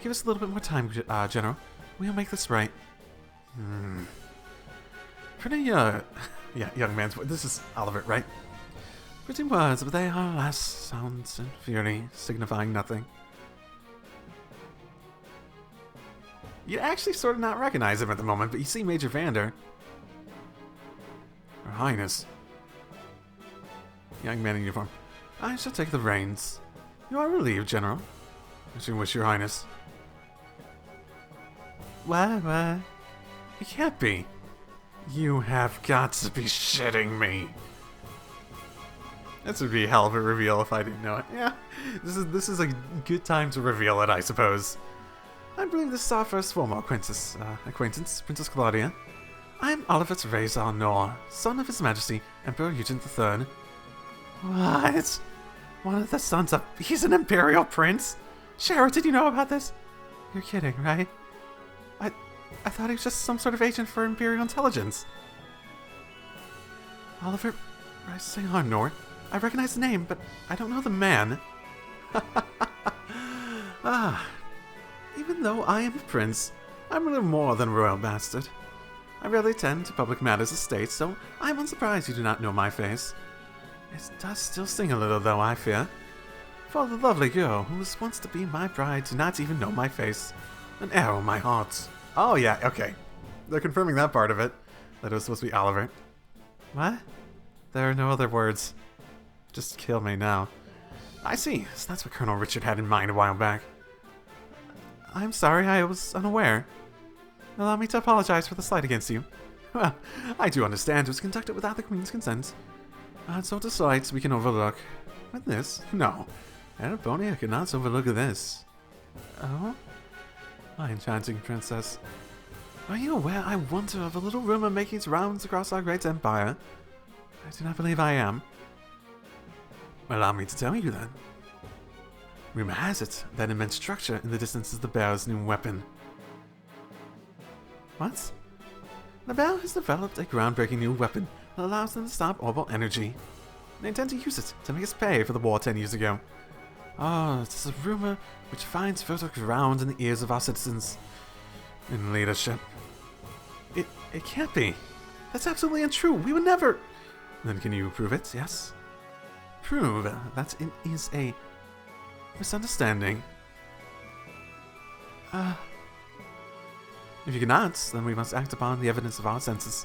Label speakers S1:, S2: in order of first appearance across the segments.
S1: Give us a little bit more time, General. We'll make this right. Pretty, yeah, young man's voice. This is Oliver, right? Pretty words, but they are less sounds and fury, signifying nothing. You actually sort of not recognize him at the moment, but you see Major Vander. Her Highness. Young man in uniform. I shall take the reins. You are relieved, General. I should wish your Highness. What? It can't be. You have got to be shitting me. This would be a hell of a reveal if I didn't know it. Yeah, this is a good time to reveal it, I suppose. I believe this is our first formal acquaintance, Princess Claudia. I am Oliver Reza Nor, son of His Majesty, Emperor Eugene III. What? One of the sons of... He's an Imperial Prince? Shara, did you know about this? You're kidding, right? I thought he was just some sort of agent for Imperial intelligence. Oliver Reza Nor? I recognize the name, but I don't know the man. Even though I am a prince, I'm a little more than a royal bastard. I rarely attend to public matters of state, so I'm unsurprised you do not know my face. It does still sting a little, though, I fear. For the lovely girl who was once to be my bride to not even know my face. An arrow in my heart. Oh yeah, okay. They're confirming that part of it. That it was supposed to be Oliver. What? There are no other words. Just kill me now. I see. So that's what Colonel Richard had in mind a while back. I'm sorry, I was unaware. Allow me to apologize for the slight against you. Well, I do understand it was conducted without the Queen's consent. So to slights we can overlook. But this? No. Arabonia cannot overlook this. Oh? My enchanting princess. Are you aware I wonder of a little rumor making its rounds across our great empire? I do not believe I am. Allow me to tell you then. Rumor has it that immense structure in the distance is the Bear's new weapon. What? The Bear has developed a groundbreaking new weapon that allows them to stop orbital energy. They intend to use it to make us pay for the war 10 years ago. Oh, it is a rumor which finds fertile ground in the ears of our citizens. In leadership. It can't be. That's absolutely untrue. We would never... Then can you prove it, yes? Prove that it is a misunderstanding. If you cannot, then we must act upon the evidence of our senses.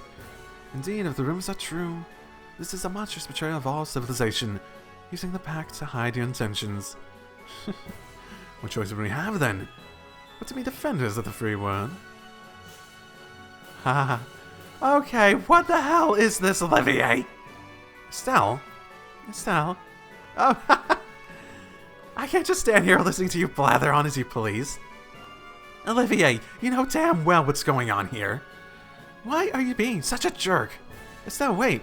S1: Indeed, if the rumors are true, this is a monstrous betrayal of all civilization, using the pact to hide your intentions. What choice would we have then? But to be defenders of the free world? Haha. Okay, what the hell is this, Olivier? Estelle? Oh, I can't just stand here listening to you blather on as you please. Olivier, you know damn well what's going on here. Why are you being such a jerk? Estelle, wait.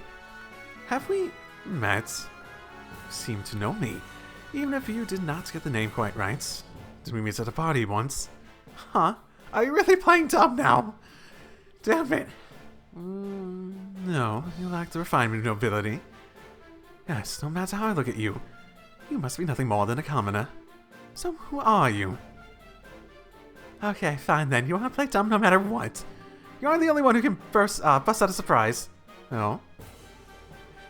S1: Have we met? You seem to know me, even if you did not get the name quite right. Did we meet at a party once? Huh? Are you really playing dumb now? Damn it. No, you lack the refinement of nobility. Yes, no matter how I look at you, you must be nothing more than a commoner. So who are you? Okay, fine then. You want to play dumb no matter what. You're the only one who can bust out a surprise. Oh?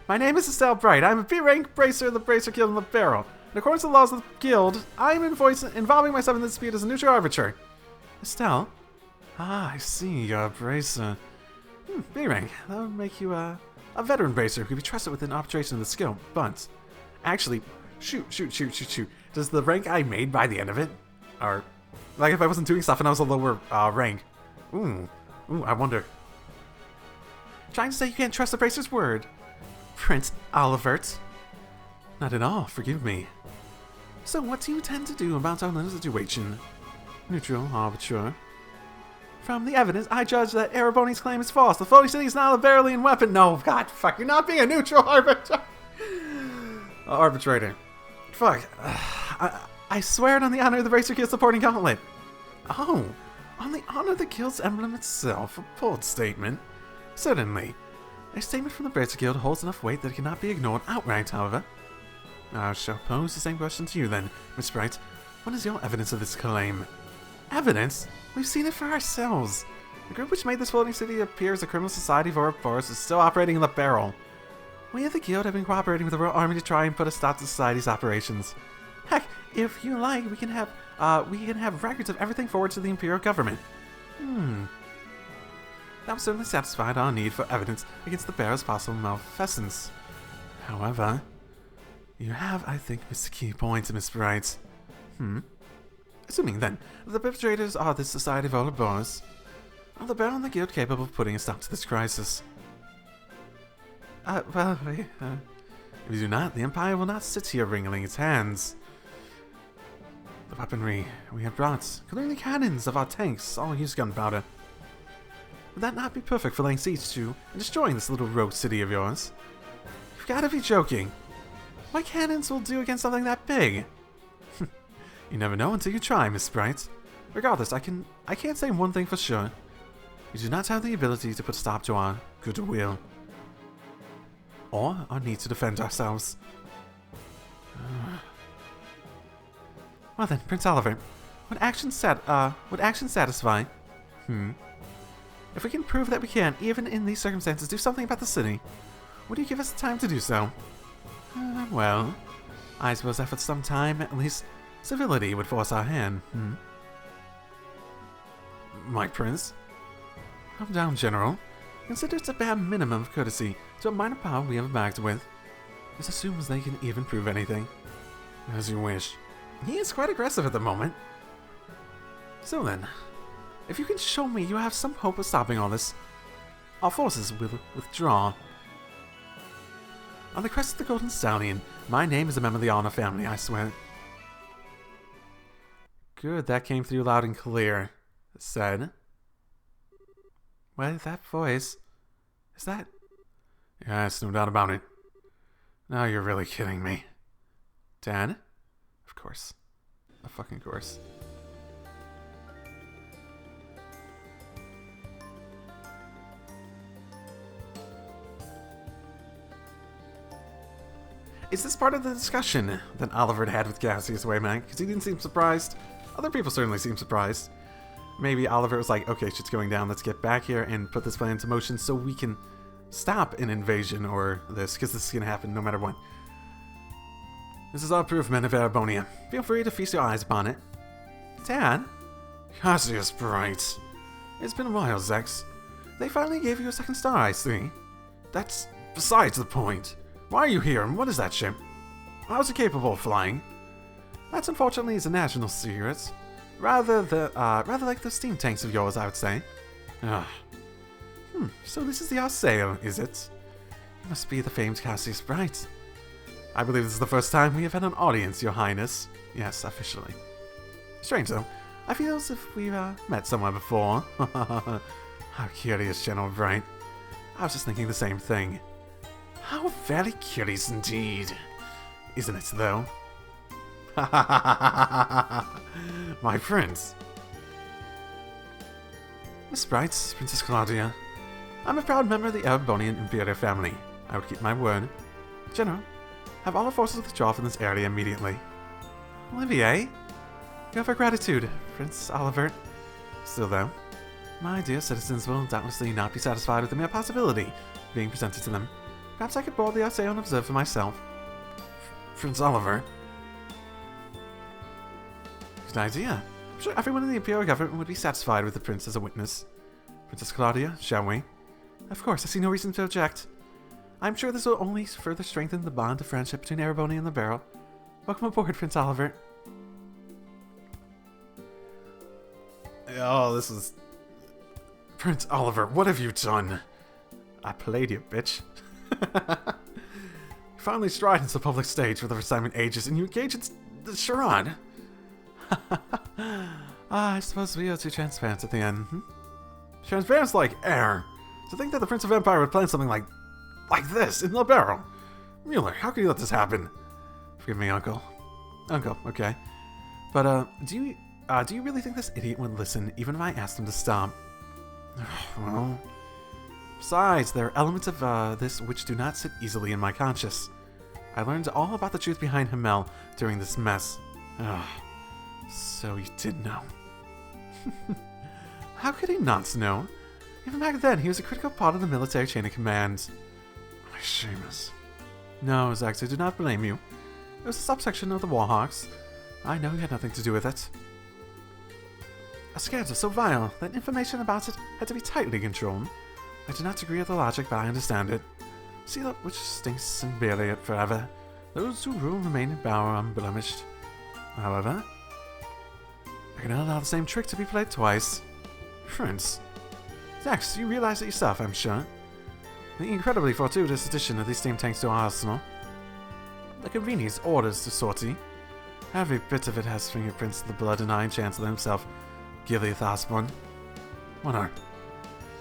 S1: My name is Estelle Bright. I'm a B-rank bracer of the Bracer Guild in the Barrel. In accordance with the laws of the guild, I'm involving myself in this dispute as a neutral arbiter. Estelle? Ah, I see. You're a bracer. B-rank. That would make you a veteran bracer who could be trusted with an arbitration of the skill. But, actually, shoot. Does the rank I made by the end of it, or like if I wasn't doing stuff and I was a lower rank? Ooh, I wonder. Trying to say you can't trust the bracer's word, Prince Olivert? Not at all. Forgive me. So, what do you intend to do about our little situation? Neutral arbiter. From the evidence, I judge that Ereboni's claim is false. The Floating City is not a Beryllian weapon. No, God, fuck, you're not being a neutral arbiter. Arbitrator. Fuck. I swear it on the honor of the Bracer Guild supporting gauntlet. Oh, on the honor of the guild's emblem itself. A bold statement. Certainly. A statement from the Bracer Guild holds enough weight that it cannot be ignored outright, however. I shall pose the same question to you then, Miss Bright. What is your evidence of this claim? Evidence? We've seen it for ourselves. The group which made this floating city appear as a criminal society of Ouroboros is still operating in the barrel. We at the Guild have been cooperating with the Royal Army to try and put a stop to society's operations. Heck, if you like, we can have records of everything forwarded to the Imperial government. That would certainly satisfy our need for evidence against the bearer's possible malfeasance. However, you have, I think, missed a key point, Miss Bright. Assuming, then, that the perpetrators are this society of Ouroboros, are the Bearer and the Guild capable of putting a stop to this crisis? If you do not, the Empire will not sit here wringing its hands. The weaponry we have brought, including the cannons of our tanks, all use gunpowder. Would that not be perfect for laying siege to and destroying this little rogue city of yours? You've got to be joking. What cannons will do against something that big? You never know until you try, Miss Bright. Regardless, I can't say one thing for sure. We do not have the ability to put a stop to our goodwill. Or our need to defend ourselves. Well then, Prince Oliver, would action satisfy? If we can prove that we can, even in these circumstances, do something about the city, would you give us the time to do so? Well, I suppose after some time, at least, civility would force our hand, My prince? Calm down, General. Consider it a bare minimum of courtesy to a minor power we have embarked with. This assumes they can even prove anything. As you wish. He is quite aggressive at the moment. So then, if you can show me you have some hope of stopping all this, our forces will withdraw. On the crest of the Golden Stallion, my name is a member of the Honor family, I swear. Good, that came through loud and clear. It said. What, that voice? Is that? Yes, no doubt about it. Now you're really kidding me. Dad? Of course. Of fucking course. Is this part of the discussion that Oliver had with Cassius way back? Because he didn't seem surprised. Other people certainly seem surprised. Maybe Oliver was like, okay, shit's going down, let's get back here and put this plan into motion so we can stop an invasion or this, because this is going to happen no matter what. This is all proof, men of Erebonia. Feel free to feast your eyes upon it. Dad? Cassius Bright. It's been a while, Zex. They finally gave you a second star, I see. That's besides the point. Why are you here, and what is that ship? How is it capable of flying? That unfortunately is a national secret. Rather like the steam tanks of yours, I would say. So this is the Arsail, is it? It must be the famed Cassius Bright. I believe this is the first time we have had an audience, Your Highness. Yes, officially. Strange, though. I feel as if we've met somewhere before. How curious, General Bright. I was just thinking the same thing. How very curious indeed. Isn't it, though? My prince. Miss Bright, Princess Claudia. I'm a proud member of the Erebonian Imperial family. I would keep my word. General, have all the forces withdraw from this area immediately. Olivier? You have our gratitude, Prince Oliver. Still, though, my dear citizens will doubtlessly not be satisfied with the mere possibility being presented to them. Perhaps I could board the Arsail and observe for myself. Prince Oliver. Good idea. I'm sure everyone in the Imperial government would be satisfied with the prince as a witness. Princess Claudia, shall we? Of course, I see no reason to object. I'm sure this will only further strengthen the bond of friendship between Erebonia and the Barrel. Welcome aboard, Prince Oliver. Oh, this is... Prince Oliver, what have you done? I played you, bitch. You finally stride into the public stage for the first time in ages, and you engage in the charade. I suppose we are too transparent at the end. Transparent's like air. To think that the Prince of Empire would plan something like this in the barrel. Mueller, how could you let this happen? Forgive me, Uncle. Uncle, okay. But do you really think this idiot would listen even if I asked him to stop? Well, Besides, there are elements of this which do not sit easily in my conscience. I learned all about the truth behind Himmel during this mess. Ugh. So you did know. How could he not know? Even back then, he was a critical part of the military chain of command. My Seamus. No, Zex, I do not blame you. It was a subsection of the Warhawks. I know you had nothing to do with it. A scandal so vile that information about it had to be tightly controlled. I do not agree with the logic, but I understand it. Seal up which stinks and bury it forever. Those who rule remain in power unblemished. However, I cannot allow the same trick to be played twice. Prince. Zex, you realize it yourself, I'm sure. The incredibly fortuitous addition of these steam tanks to our arsenal. The convenience orders to sortie. Every bit of it has fingerprints of the blood-denying Chancellor himself, Gileath Osborne. Monarch.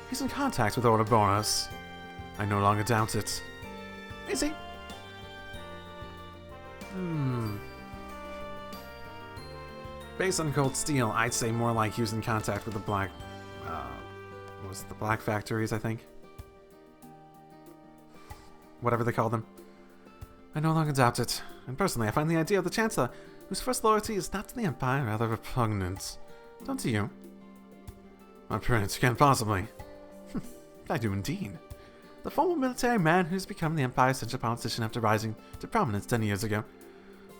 S1: He's in contact with Ouroboros. I no longer doubt it. Is he? Based on cold steel, I'd say more like he was in contact with the Black... was it the Black Factories, I think? Whatever they call them. I no longer doubt it. And personally, I find the idea of the Chancellor, whose first loyalty is not to the Empire, rather repugnant. Don't you? My Prince, you can't possibly. I do indeed. The former military man who's become the Empire's central politician after rising to prominence 10 years ago.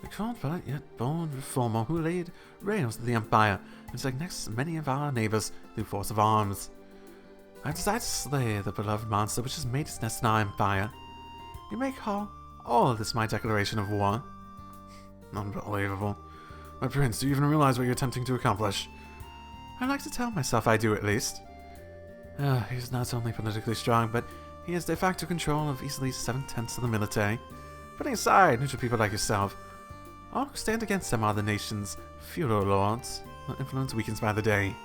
S1: The cold but yet bold reformer who laid rails to the Empire and stuck next to many of our neighbors through force of arms. I've decided to slay the beloved monster which has made its nest in our Empire. You may call all of this my declaration of war. Unbelievable. My Prince, do you even realize what you're attempting to accomplish? I like to tell myself I do, at least. He's not only politically strong, but he has de facto control of easily 7/10 of the military. Putting aside neutral people like yourself, all who stand against him are the nation's feudal lords, their influence weakens by the day.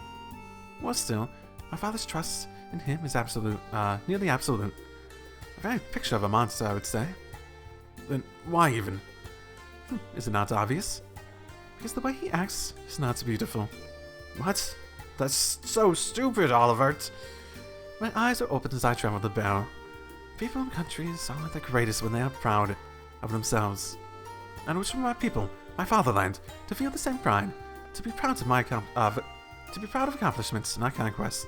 S1: Worse still, my father's trust in him is absolute, nearly absolute. A very picture of a monster, I would say. Then why even? Is it not obvious? Because the way he acts is not beautiful. What? That's so stupid, Olivert. My eyes are open as I tremble the bell. People and countries are at their greatest when they are proud of themselves. And it was for my people, my fatherland, to feel the same pride, to be proud of accomplishments, not conquests.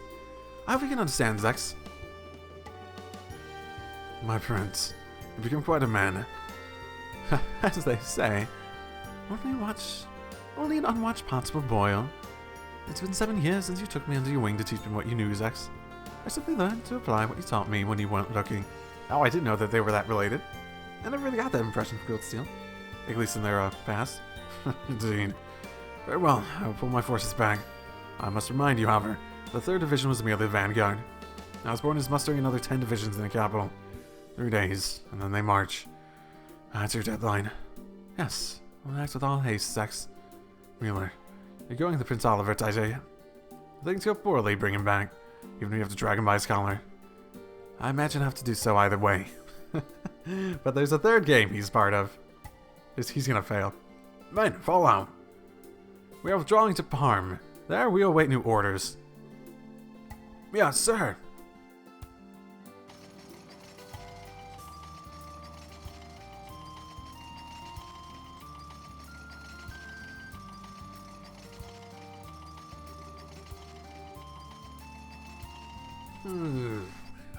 S1: I hope you can understand, Zex. My Prince, you've become quite a man. As they say, only an unwatched pot will boil. It's been 7 years since you took me under your wing to teach me what you knew, Zex. I simply learned to apply what you taught me when you weren't looking. Oh, I didn't know that they were that related. I never really got that impression from Cold Steel. At least in their past. Indeed. Very well, I will pull my forces back. I must remind you, however, the 3rd Division was merely the vanguard. Osborne is mustering another 10 divisions in the capital. 3 days, and then they march. That's your deadline. Yes, we'll act with all haste, Zex. Wheeler, you're going to Prince Oliver, I tell you. Things go poorly, bring him back, even if you have to drag him by his collar. I imagine I have to do so either way. But there's a 3rd game he's part of. He's gonna fail. Men, fall out. We are withdrawing to Parm. There we await new orders. Yes, sir.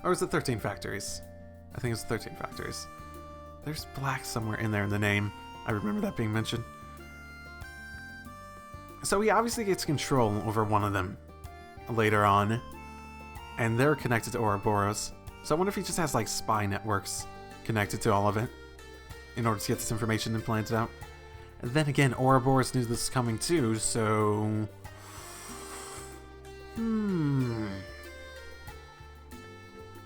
S1: Or is it 13 factories? I think it's 13 factories. There's black somewhere in there in the name. I remember that being mentioned. So he obviously gets control over one of them later on. And they're connected to Ouroboros. So I wonder if he just has like spy networks connected to all of it in order to get this information implanted out. And then again, Ouroboros knew this was coming too, so...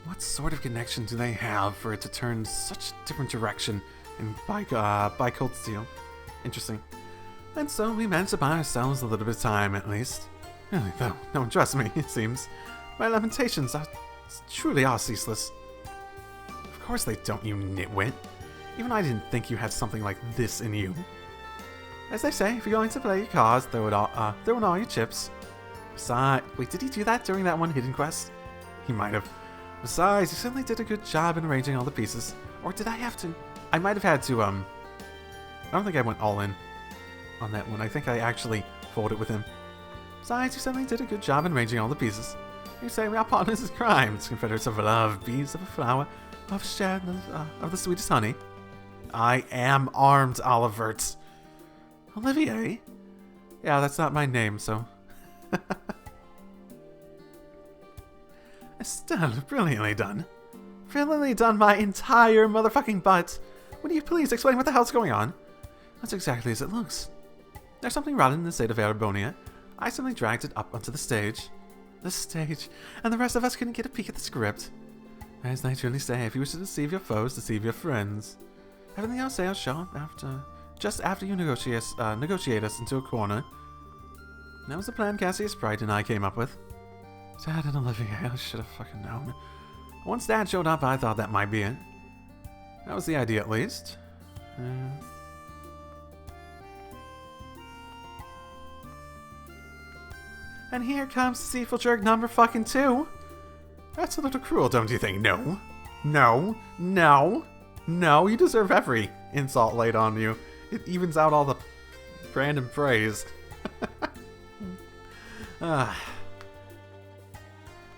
S1: What sort of connection do they have for it to turn such a different direction and by Cold Steel? Interesting. And so we managed to buy ourselves a little bit of time, at least. Really, though, no one trusts me, it seems. My lamentations truly are ceaseless. Of course they don't, you nitwit. Even I didn't think you had something like this in you. As they say, if you're going to play your cards, throw in all your chips. Besides, wait, did he do that during that one hidden quest? He might have. Besides, you certainly did a good job in arranging all the pieces. Or did I have to? I might have had to, I don't think I went all in on that one. I think I actually folded with him. Besides, you certainly did a good job in arranging all the pieces. You say we are partners in crimes, confederates of love, bees of a flower, of shared of the sweetest honey. I am armed, Olivert. Olivier? Yeah, that's not my name, so... Estelle, brilliantly done. Brilliantly done my entire motherfucking butt. Would you please explain what the hell's going on? That's exactly as it looks. There's something rotten in the state of Arabonia. I simply dragged it up onto the stage. The stage. And the rest of us couldn't get a peek at the script. As I truly say, if you wish to deceive your foes, deceive your friends. Everything else I'll show just after you negotiate us into a corner. That was the plan Cassius Bright and I came up with. Dad and Olivier, I should have fucking known. Once Dad showed up, I thought that might be it. That was the idea, at least. And here comes deceitful jerk number fucking 2. That's a little cruel, don't you think? No. No. No. No, you deserve every insult laid on you. It evens out all the random praise. I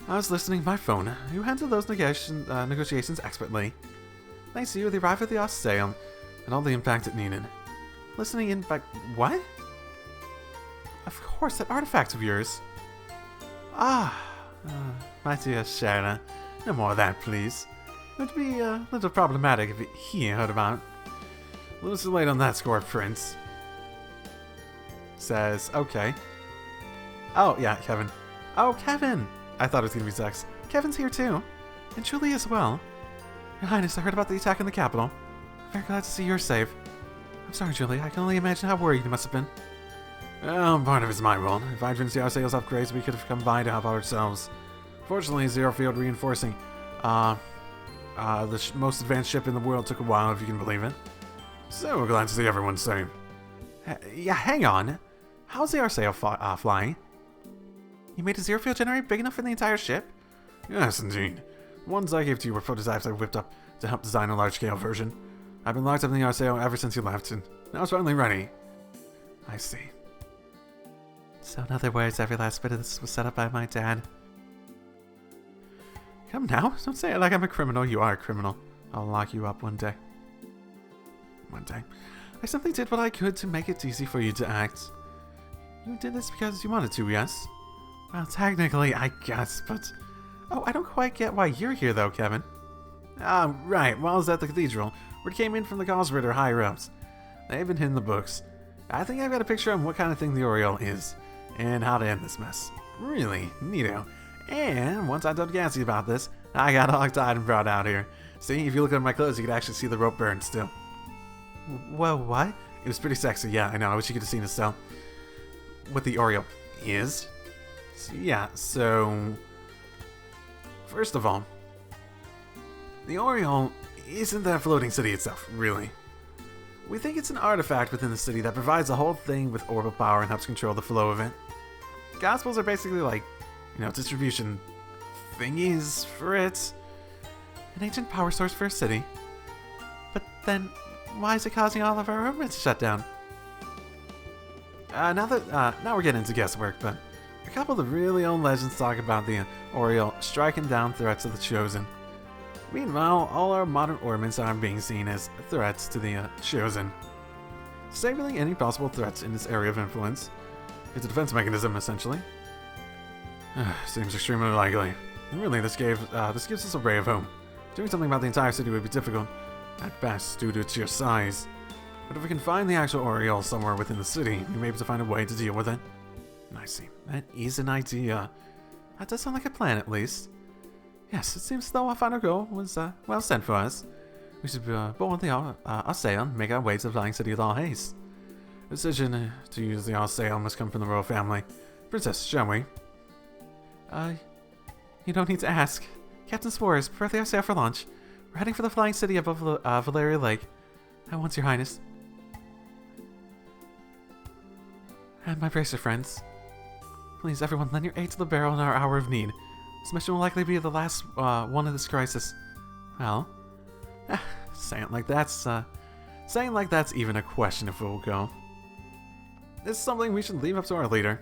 S1: was listening to my phone. You handled those negotiations expertly. Thanks to you, they arrived at the sale and all the impact it needed. Listening in by... What? Of course, that artifact of yours. My dear Shara, no more of that, please. It would be a little problematic if he heard about it. A little too late on that score, Prince. Says, okay. Oh, yeah, Kevin. Oh, Kevin! I thought it was going to be Zex. Kevin's here too. And Julie as well. Your Highness, I heard about the attack in the capital. I'm very glad to see you're safe. I'm sorry, Julie. I can only imagine how worried you must have been. Well, part of it's my role. If I'd finished our sales upgrades, we could have come by to help ourselves. Fortunately, Zero Field reinforcing the most advanced ship in the world took a while, if you can believe it. So we're glad to see everyone safe. Yeah, hang on. How's the Arceo flying? You made a Zero Field generator big enough for the entire ship?
S2: Yes, indeed. The ones I gave to you were prototypes I whipped up to help design a large-scale version. I've been locked up in the Arceo ever since you left, and now it's finally ready.
S1: I see. So in other words, every last bit of this was set up by my dad. Come now, don't say it like I'm a criminal. You are a criminal. I'll lock you up one day. One day. I simply did what I could to make it easy for you to act. You did this because you wanted to, yes? Well, technically, I guess, but... Oh, I don't quite get why you're here, though, Kevin.
S2: Right. Well, I was at the cathedral. Word came in from the Gosritter higher-ups. They've been hitting the books. I think I've got a picture on what kind of thing the Oriole is, and how to end this mess. Really neato. And once I told Gassy about this, I got all excited and brought out here. See, if you look at my clothes, you can actually see the rope burn still.
S1: Whoa, what?
S2: It was pretty sexy, yeah, I know. I wish you could have seen it still. What the Oriole is. So, yeah, so... First of all, the Oriole isn't that floating city itself, really. We think it's an artifact within the city that provides the whole thing with orbital power and helps control the flow of it. Gospels are basically like, distribution thingies for it.
S1: An ancient power source for a city. But then, why is it causing all of our orbits to shut down?
S2: Now we're getting into guesswork, but a couple of the really old legends talk about the Oriole striking down threats of the Chosen. Meanwhile, all our modern ornaments are being seen as threats to the Chosen. Disabling any possible threats in this area of influence. It's a defense mechanism, essentially. Seems extremely likely. Really, this gives us a ray of hope. Doing something about the entire city would be difficult, at best, due to its sheer size. But if we can find the actual Oriole somewhere within the city, we may be able to find a way to deal with it.
S1: I see. That is an idea. That does sound like a plan, at least. Yes, it seems as though our final goal was, well sent for us. We should board the Arceo and make our way to the flying city with all haste. The decision to use the Arceo must come from the royal family. Princess, shall we? You don't need to ask. Captain Spores, prepare the Arceo for launch. We're heading for the flying city above Valeria Lake. At once, Your Highness. And my bracer friends. Please, everyone, lend your aid to the barrel in our hour of need.
S2: This mission will likely be the last one of this crisis. Well, saying like that's even a question if we'll go. This is something we should leave up to our leader.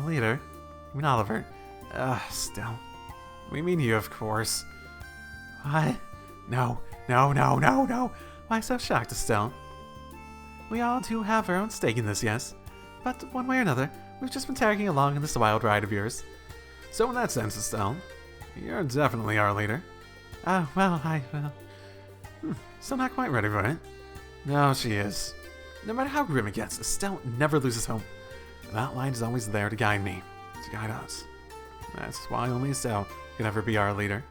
S2: Leader? I mean Oliver. Still. We mean you, of course. What? No. Why so shocked, Estelle? We all do have our own stake in this, yes. But one way or another, we've just been tagging along in this wild ride of yours.
S1: So in that sense, Estelle, you're definitely our leader.
S2: Still not quite ready for it.
S1: No, she is.
S2: No matter how grim it gets, Estelle never loses hope. That line is always there to guide me, to guide us. That's why only Estelle can ever be our leader.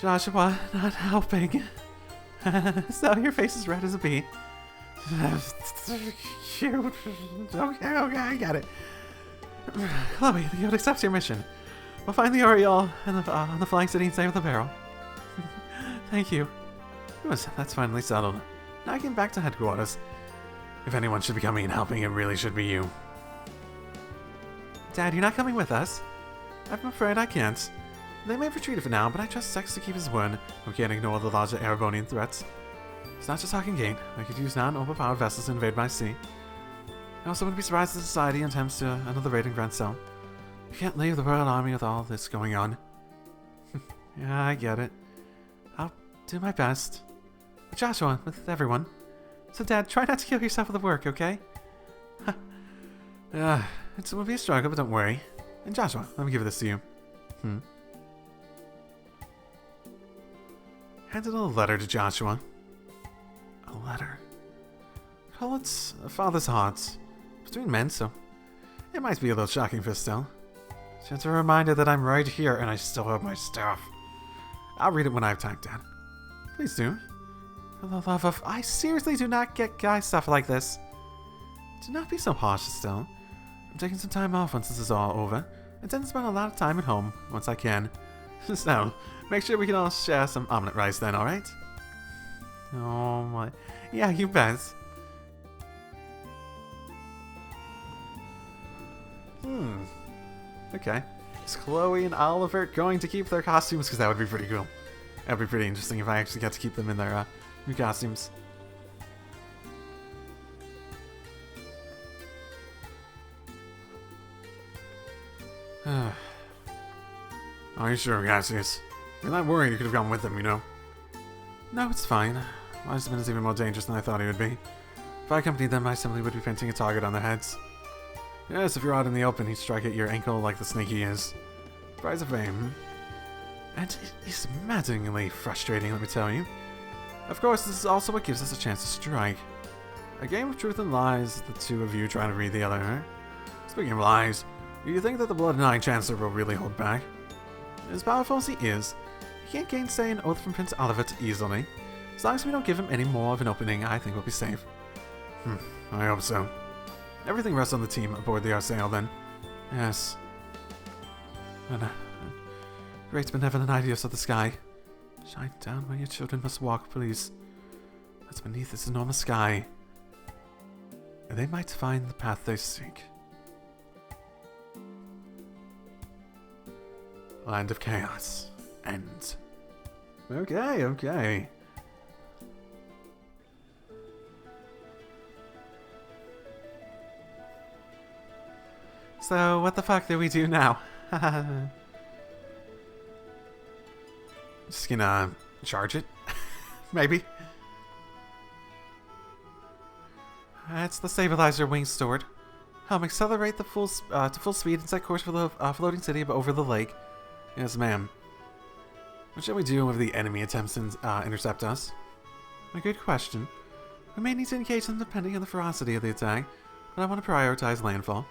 S1: Joshua, not helping. Estelle, your face is red as a bee. Cute. Okay, I got it. Chloe, you would accept your mission. We'll find the Oriole and on the Flying City and save the barrel. Thank you.
S2: That's finally settled. Now I get back to headquarters. If anyone should be coming and helping, it really should be you.
S1: Dad, you're not coming with us?
S2: I'm afraid I can't. They may have retreated for now, but I trust Sex to keep his word. We can't ignore the larger Erebonian threats. It's not just Hawking Gate. They could use non-overpowered vessels to invade by sea. I also wouldn't be surprised if society attempts to another raid in Grand Cell. You can't leave the Royal Army with all this going on.
S1: Yeah, I get it. I'll do my best. Joshua, with everyone. So, Dad, try not to kill yourself with the work, okay?
S2: It will be a struggle, but don't worry. And Joshua, let me give this to you. Handed a letter to Joshua. A letter. Call it a father's heart. Between men, so it might be a little shocking for Estelle. Just a reminder that I'm right here and I still have my staff. I'll read it when I have time, Dad. Please do.
S1: For the love of... I seriously do not get guy stuff like this.
S2: Do not be so harsh, Estelle. I'm taking some time off once this is all over. I intend to spend a lot of time at home once I can. So, make sure we can all share some omelet rice then, alright?
S1: Oh my... Yeah, you bet.
S2: Okay. Is Chloe and Oliver going to keep their costumes? Because that would be pretty cool. That would be pretty interesting if I actually got to keep them in their new costumes. Are you sure, Cassius? You're not worried you could have gone with them, you know? No, it's fine. My husband is even more dangerous than I thought he would be. If I accompanied them, I simply would be painting a target on their heads. Yes, if you're out in the open, he'd strike at your ankle like the snake he is. Prize of fame. And it is maddeningly frustrating, let me tell you. Of course, this is also what gives us a chance to strike. A game of truth and lies, the two of you trying to read the other, huh? Speaking of lies, do you think that the Blood-Denying Chancellor will really hold back? As powerful as he is, he can't gainsay an oath from Prince Oliver too easily. As long as we don't give him any more of an opening, I think we'll be safe. I hope so. Everything rests on the team aboard the Arsail, then. Yes. And great benevolent ideas of the sky. Shine down where your children must walk, please. That's beneath this enormous sky. And they might find the path they seek. Land of Chaos. End. Okay.
S1: So, what the fuck do we do now?
S2: Just gonna charge it? Maybe?
S1: It's the stabilizer wing stored. Accelerate the to full speed and set course for the floating city over the lake.
S2: Yes, ma'am. What shall we do if the enemy attempts to intercept us?
S1: A good question. We may need to engage them depending on the ferocity of the attack, but I want to prioritize landfall.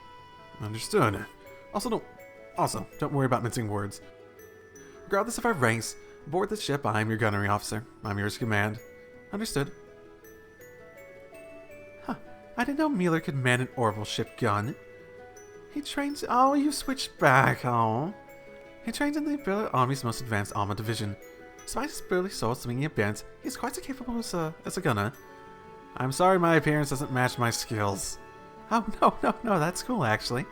S2: Understood. Also, don't worry about mincing words.
S1: Regardless of our ranks, aboard the ship, I'm your gunnery officer. I'm yours to command. Understood. I didn't know Mueller could man an orbital ship gun. He trains... Oh, you switched back, oh. He trained in the Imperial Army's most advanced armor division. Despite his burly sword swinging a bent, he's quite as capable as a gunner.
S2: I'm sorry my appearance doesn't match my skills.
S1: Oh, no, that's cool, actually.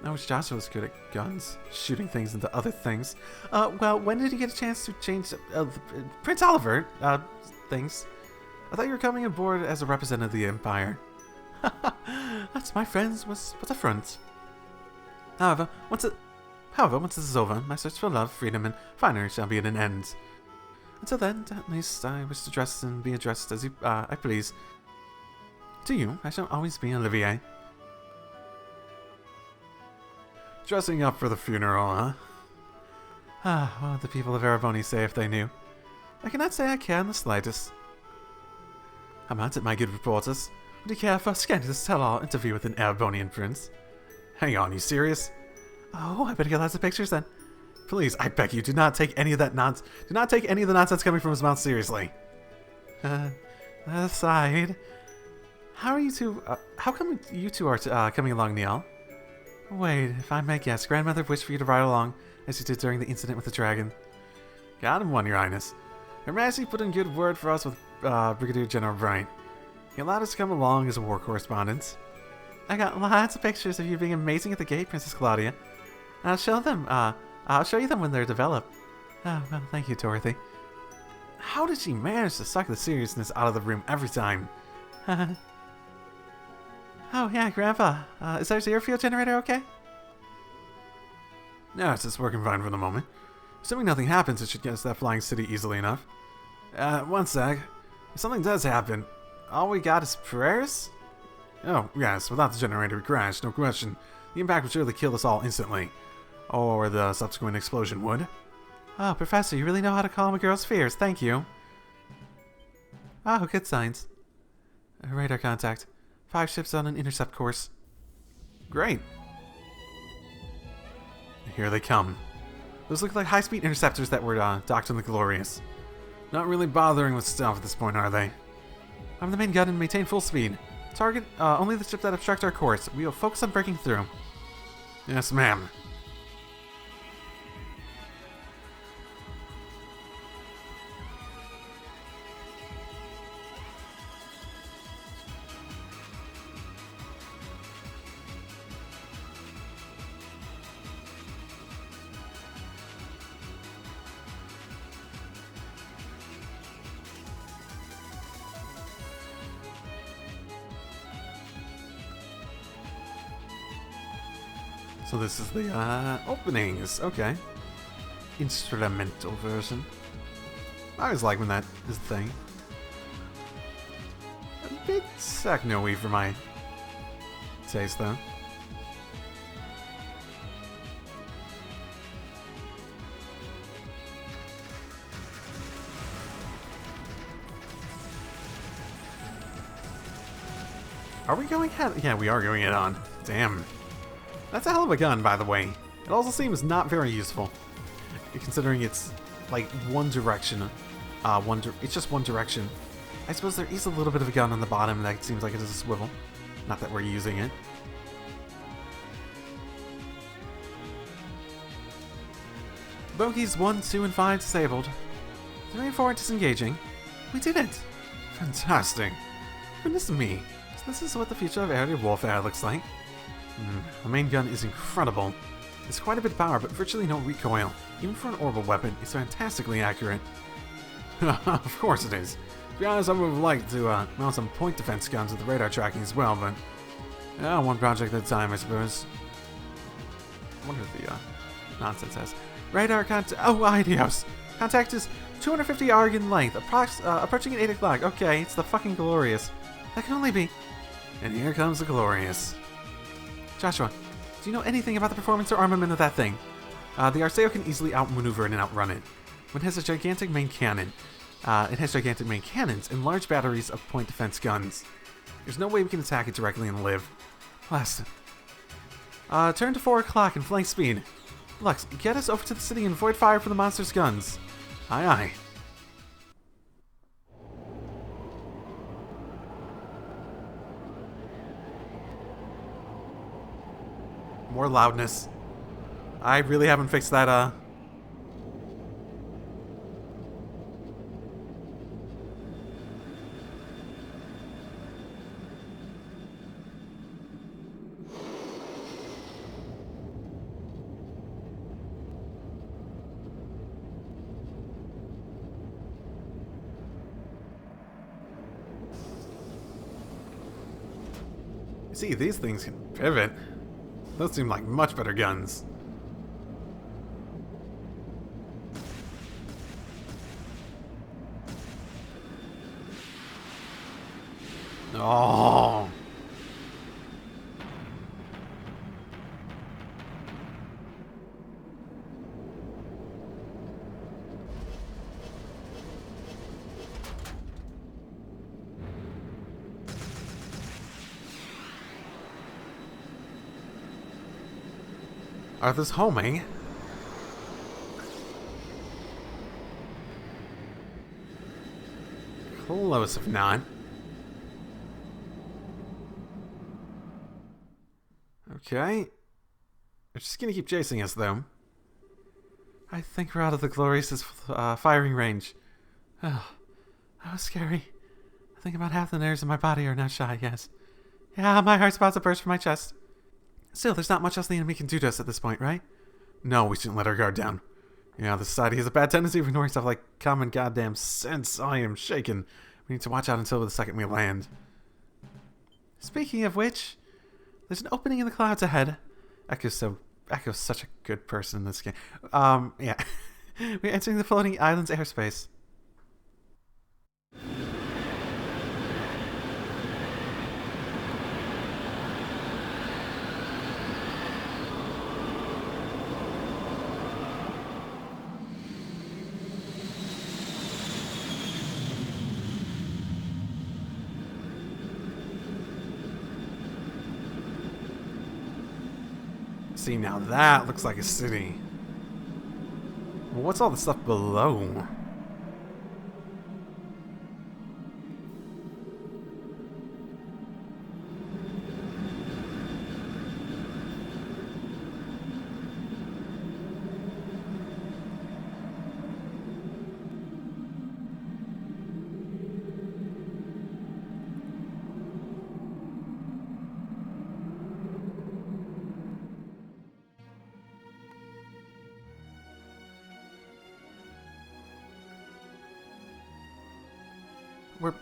S2: I wish Joshua was good at guns, shooting things into other things. Well, when did you get a chance to change Prince Oliver, things? I thought you were coming aboard as a representative of the Empire. That's, my friends, was a front. However, once this is over, my search for love, freedom, and finery shall be at an end. Until then, at least, I wish to dress and be addressed as I please. To you, I shall always be Olivier. Dressing up for the funeral, huh? What would the people of Ereboni say if they knew? I cannot say I care in the slightest. How about it, my good reporters? Would you care for a scandalous tell-all interview with an Erebonian prince? Hang on, you serious? Oh, I better get lots of pictures then. Please, I beg you, do not take any of that nonsense. Do not take any of the nonsense coming from his mouth seriously. Aside, how are you two? How come you two are coming along, Neil? Wait, if I may guess, grandmother wished for you to ride along, as you did during the incident with the dragon. Got him one, Your Highness. Her Majesty put in good word for us with Brigadier General Bright. He allowed us to come along as a war correspondent. I got lots of pictures of you being amazing at the gate, Princess Claudia. I'll show them. I'll show you them when they're developed. Oh, well, thank you, Dorothy. How did she manage to suck the seriousness out of the room every time? Oh, yeah, Grandpa. Is our zero fuel generator okay? Yes, it's working fine for the moment. Assuming nothing happens, it should get us that flying city easily enough. One sec. If something does happen, all we got is prayers? Oh, yes, without the generator crash, no question. The impact would surely kill us all instantly. Or the subsequent explosion would. Oh, Professor, you really know how to calm a girl's fears, thank you. Oh, good signs. Radar contact. 5 ships on an intercept course. Great. Here they come. Those look like high-speed interceptors that were docked on the Glorious. Not really bothering with stealth at this point, are they? I'm the main gun and maintain full speed. Target only the ships that obstruct our course. We will focus on breaking through. Yes, ma'am. So this is the openings, okay. Instrumental version. I always like when that is the thing. A bit techno-y for my taste, though. Are we going head? Yeah, we are going head on. Damn. That's a hell of a gun, by the way. It also seems not very useful, considering it's like one direction. It's just one direction. I suppose there is a little bit of a gun on the bottom that seems like it is a swivel. Not that we're using it. Bogies 1, 2, and 5 disabled. 3 and 4 disengaging. We did it! Fantastic. Goodness me. So this is what the future of aerial warfare looks like. The main gun is incredible. It's quite a bit of power, but virtually no recoil. Even for an orbital weapon, it's fantastically accurate. Of course it is. To be honest, I would have liked to mount some point defense guns with the radar tracking as well, but one project at a time, I suppose. I wonder if the nonsense has. Radar contact. Oh, ideos! Contact is 250 arg in length, approaching at 8 o'clock. Okay, it's the fucking Glorious. That can only be. And here comes the Glorious. Joshua, do you know anything about the performance or armament of that thing? The Arceo can easily outmaneuver it and outrun it. It has a gigantic main cannon. It has gigantic main cannons and large batteries of point defense guns. There's no way we can attack it directly and live. Blast it. Turn to 4 o'clock and flank speed. Lux, get us over to the city and avoid fire from the monster's guns. Aye aye. More loudness. I really haven't fixed that, See, these things can pivot. Those seem like much better guns. Oh. Arthur's homing. Close if not. Okay. They're just gonna keep chasing us, though. I think we're out of the glorious firing range. Oh, that was scary. I think about half the nerves in my body are now shot, yes. Yeah, my heart's about to burst from my chest. Still, there's not much else the enemy can do to us at this point, right? No, we shouldn't let our guard down. Yeah, the society has a bad tendency of ignoring stuff like common goddamn sense. I am shaken. We need to watch out until the second we land. Speaking of which, there's an opening in the clouds ahead. Echo's such a good person in this game. Yeah. We're entering the floating island's airspace. See, now that looks like a city. Well, what's all the stuff below? We're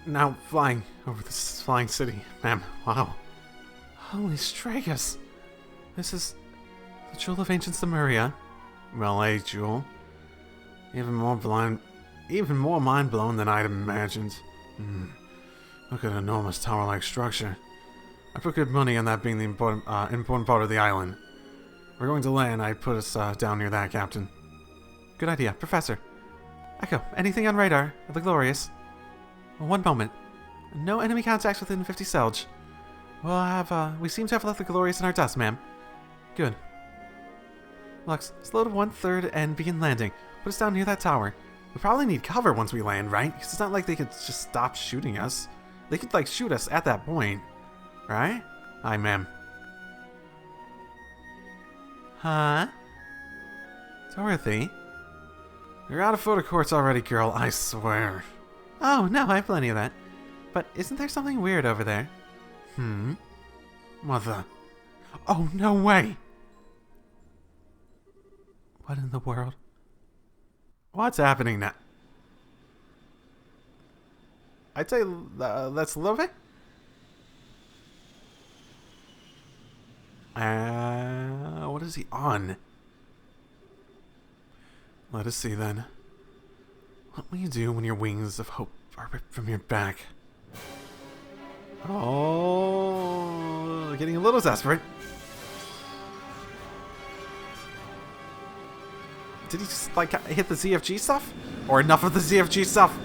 S2: now flying over this flying city, ma'am. Wow. Holy Stragus. This is the jewel of ancient Zemuria. Well, a jewel. Even more mind-blown than I'd imagined. Look at an enormous tower-like structure. I put good money on that being the important part of the island. We're going to land. I'd put us down near that, Captain. Good idea. Professor. Echo, anything on radar of the Glorious? One moment. No enemy contacts within 50 Selge. We seem to have left the Glorious in our dust, ma'am. Good. Lux, slow to 1/3 and begin landing. Put us down near that tower. We probably need cover once we land, right? Because it's not like they could just stop shooting us. They could, like, shoot us at that point. Right? Aye, ma'am. Huh? Dorothy? You're out of photo courts already, girl, I swear. Oh, no, I have plenty of that. But isn't there something weird over there? What the? Oh, no way! What in the world? What's happening now? I'd say that's LoH? What is he on? Let us see then. What will you do when your wings of hope are ripped from your back? Oh, getting a little desperate. Did he just, like, hit the ZFG stuff? Or enough of the ZFG stuff?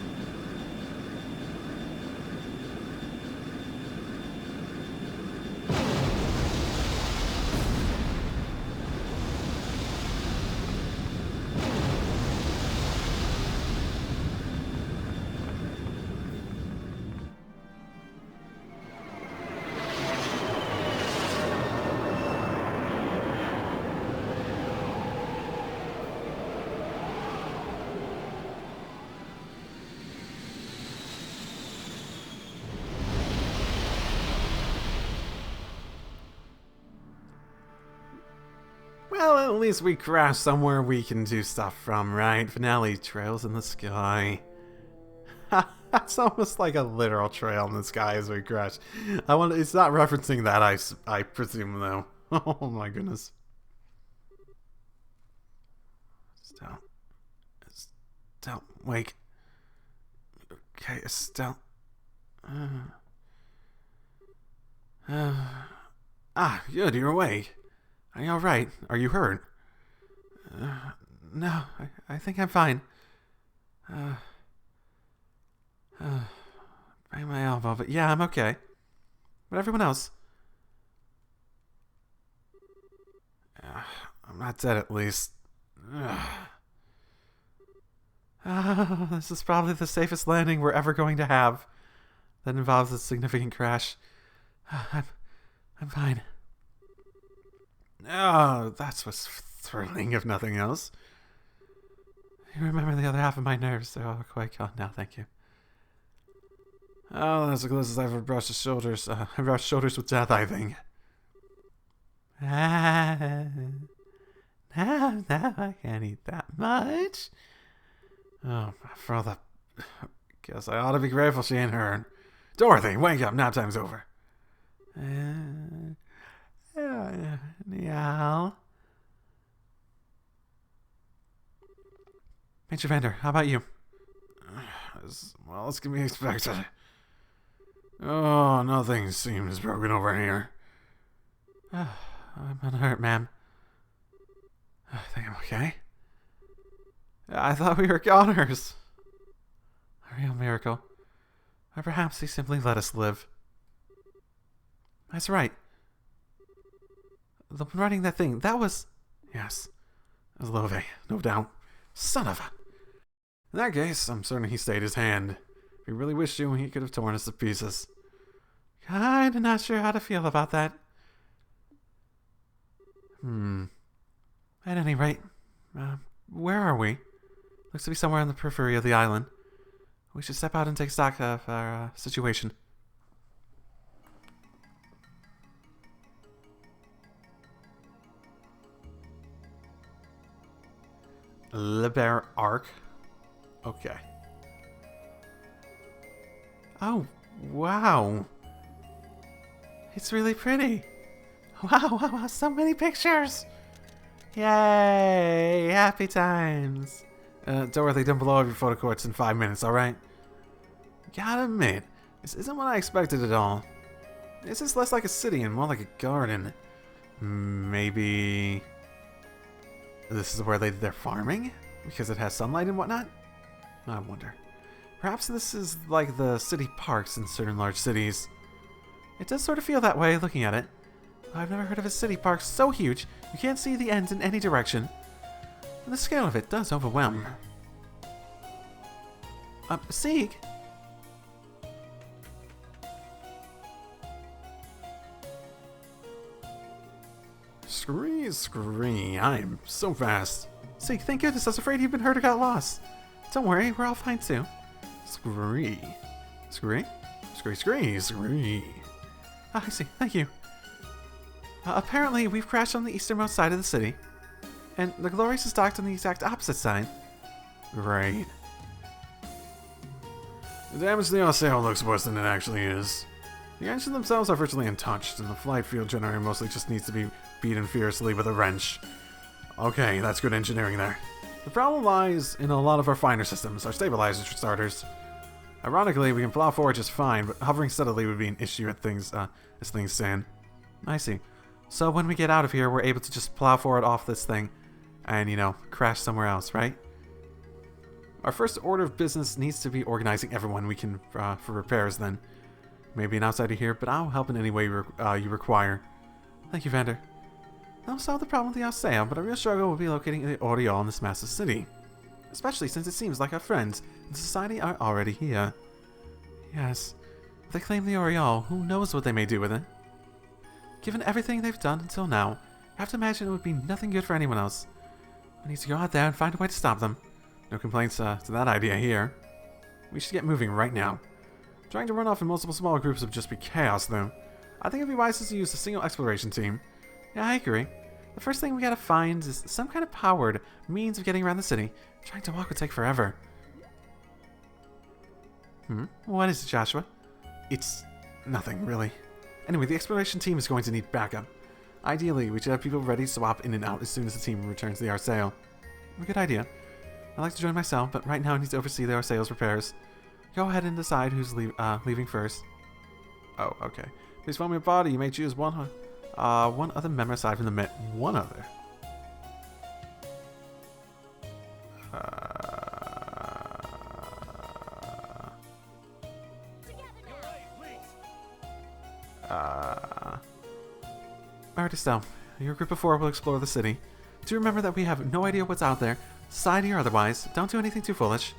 S2: Well, at least we crashed somewhere we can do stuff from, right? Finale trails in the sky. Ha That's almost like a literal trail in the sky as we crash. It's not referencing that, I presume, though. Oh my goodness. Estelle. Estelle, wake. Okay, Estelle. Good, you're awake. Are you alright? Are you hurt? No, I think I'm fine. Bang my elbow, but yeah, I'm okay. But everyone else? I'm not dead, at least. This is probably the safest landing we're ever going to have. That involves a significant crash. I'm fine. Oh, that's what's thrilling, if nothing else. You remember the other half of my nerves. They're all quite gone now, thank you. Oh, that's the closest I've ever brushed shoulders. I brushed shoulders with death, I think. No, I can't eat that much. Oh, for all the... Guess I ought to be grateful she ain't hurt. Dorothy, wake up, nap time's over. Yeah. Major Vander, how about you? Well, as can be expected. Oh, nothing seems broken over here. I'm unhurt, ma'am. I think I'm okay. I thought we were goners. A real miracle. Or perhaps he simply let us live. That's right. The one writing that thing, that was... Yes. It was LoH, no doubt. Son of a... In that case, I'm certain he stayed his hand. If he really wished to, he could have torn us to pieces. Kinda not sure how to feel about that. At any rate, where are we? Looks to be somewhere on the periphery of the island. We should step out and take stock of our situation. Liber Arc. Okay. Oh, wow. It's really pretty. Wow, so many pictures. Yay, happy times. Dorothy, don't blow up your photo courts in 5 minutes, alright? Gotta admit, this isn't what I expected at all. This is less like a city and more like a garden. Maybe... this is where they're farming? Because it has sunlight and whatnot? I wonder. Perhaps this is like the city parks in certain large cities. It does sort of feel that way, looking at it. I've never heard of a city park so huge you can't see the end in any direction. And the scale of it does overwhelm. Sieg? Scree, I'm so fast. Sieg, thank goodness, I was afraid you'd been hurt or got lost. Don't worry, we're all fine too. Scree. I see, thank you. Apparently, we've crashed on the easternmost side of the city. And the Glorious is docked on the exact opposite side. Great. The damage to the Oseo looks worse than it actually is. The engines themselves are virtually untouched, and the flight field generator mostly just needs to be beaten fiercely with a wrench. Okay, that's good engineering there. The problem lies in a lot of our finer systems, our stabilizers for starters. Ironically, we can plow forward just fine, but hovering steadily would be an issue as things stand. I see. So when we get out of here, we're able to just plow forward off this thing and, crash somewhere else, right? Our first order of business needs to be organizing everyone we can for repairs then. Maybe an outsider here, but I'll help in any way you require. Thank you, Vander. That'll solve the problem with the Oseo, but a real struggle will be locating the Oriole in this massive city. Especially since it seems like our friends in society are already here. Yes, if they claim the Oriole, who knows what they may do with it? Given everything they've done until now, you have to imagine it would be nothing good for anyone else. We need to go out there and find a way to stop them. No complaints to that idea here. We should get moving right now. Trying to run off in multiple small groups would just be chaos, though. I think it'd be wisest to use a single exploration team. Yeah, I agree. The first thing we gotta find is some kind of powered means of getting around the city. Trying to walk would take forever. What is it, Joshua? It's nothing, really. Anyway, the exploration team is going to need backup. Ideally, we should have people ready to swap in and out as soon as the team returns to the Arceo. A good idea. I'd like to join myself, but right now I need to oversee the Arceo's repairs. Go ahead and decide who's leaving first. Oh, okay. Please follow me body. You may choose one other member aside from the Met. One other. Alright, Estelle. Your group of 4 will explore the city. Do remember that we have no idea what's out there, society or otherwise. Don't do anything too foolish.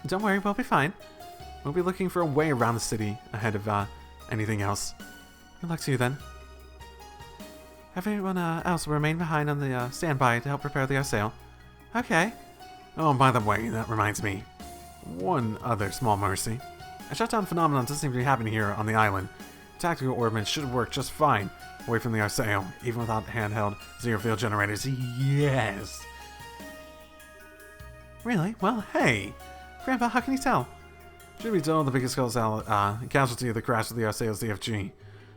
S2: Don't worry, we'll be fine. We'll be looking for a way around the city ahead of anything else. Good luck to you then. Everyone else will remain behind on the standby to help prepare the Arceo. Okay. Oh, by the way, that reminds me. One other small mercy. A shutdown phenomenon doesn't seem to be happening here on the island. Tactical ordnance should work just fine away from the Arceo, even without handheld zero-field generators. Yes! Really? Well, hey! Grandpa, how can you tell? Should be told the biggest casualty of the crash of the Arceo's DFG.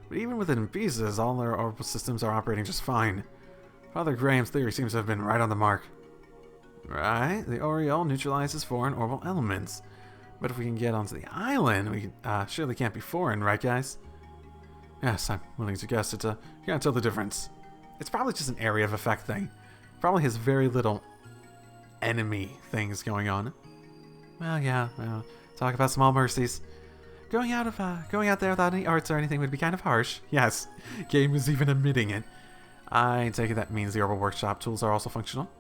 S2: But even within pieces, all their orbital systems are operating just fine. Father Graham's theory seems to have been right on the mark. Right, the Oriole neutralizes foreign orbital elements. But if we can get onto the island, we surely can't be foreign, right guys? Yes, I'm willing to guess it. You can't tell the difference. It's probably just an area of effect thing. Probably has very little enemy things going on. Well, yeah, talk about small mercies. Going out there without any arts or anything would be kind of harsh. Yes, game is even admitting it. I take it that means the Orbital Workshop tools are also functional?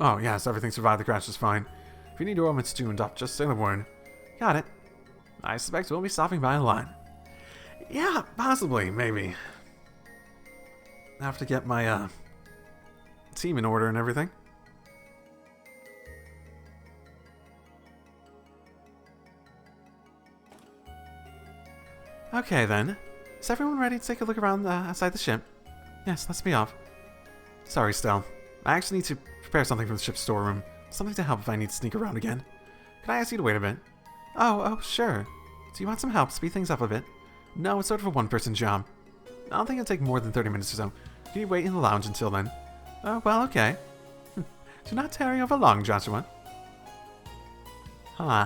S2: Oh, yes, everything survived the crash just fine. If you need your elements tuned up, just say the word. Got it. I suspect we'll be stopping by a lot. Yeah, possibly, maybe. I have to get my team in order and everything. Okay then. Is everyone ready to take a look around outside the ship? Yes, let's be off. Sorry, Stell. I actually need to prepare something from the ship's storeroom. Something to help if I need to sneak around again. Can I ask you to wait a bit? Oh, sure. Do you want some help? Speed things up a bit? No, it's sort of a one-person job. I don't think it'll take more than 30 minutes or so. Can you wait in the lounge until then? Oh, well, okay. Do not tarry over long, Joshua. Huh.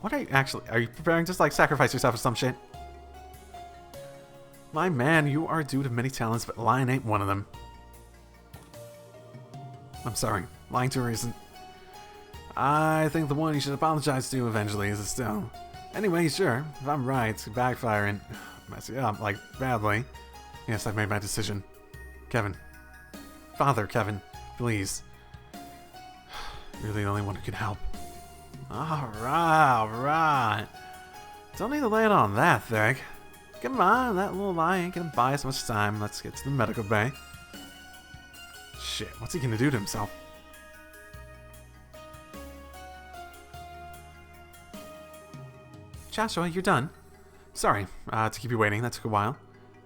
S2: What are you actually... Are you preparing to, like, sacrifice yourself or some shit? My man, you are a dude of many talents, but lying ain't one of them. I'm sorry. Lying to her isn't... I think the one you should apologize to eventually is Estelle. Anyway, sure. If I'm right, it's backfiring. Messing up, like, badly. Yes, I've made my decision. Kevin. Father, Kevin. Please. You're the only one who can help. Alright. Don't need to lay it on that thick. Come on, that little lie ain't gonna buy us much time. Let's get to the medical bay. Shit, what's he gonna do to himself? Joshua, you're done. Sorry, to keep you waiting. That took a while.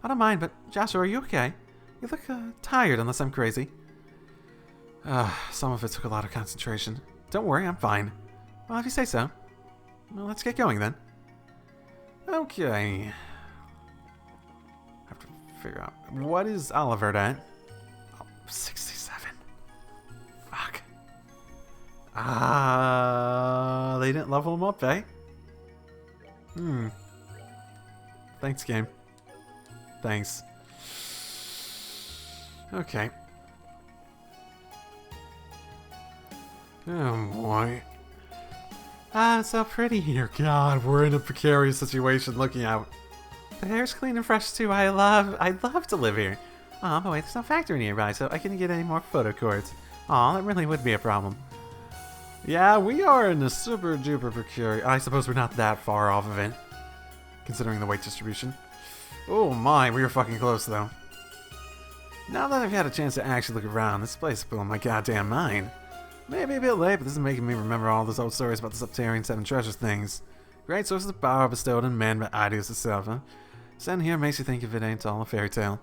S2: I don't mind, but Joshua, are you okay? You look tired, unless I'm crazy. Some of it took a lot of concentration. Don't worry, I'm fine. Well, if you say so. Well, let's get going then. Okay. Have to figure out, what is Oliver at? Oh, 67. Fuck. They didn't level him up, eh? Thanks, game. Thanks. Okay. Oh boy. It's so pretty here. God, we're in a precarious situation looking out. The hair's clean and fresh too. I'd love to live here. But wait, there's no factory nearby, so I couldn't get any more photo cords. That really would be a problem. Yeah, we are in a super duper precarious... I suppose we're not that far off of it, considering the weight distribution. Oh my, we were fucking close though. Now that I've had a chance to actually look around, this place is blowing my goddamn mind. Maybe a bit late, but this is making me remember all those old stories about the Subterranean Seven Treasures things. Great sources of power bestowed on men by ideas itself, huh? Sitting here makes you think if it ain't all a fairy tale.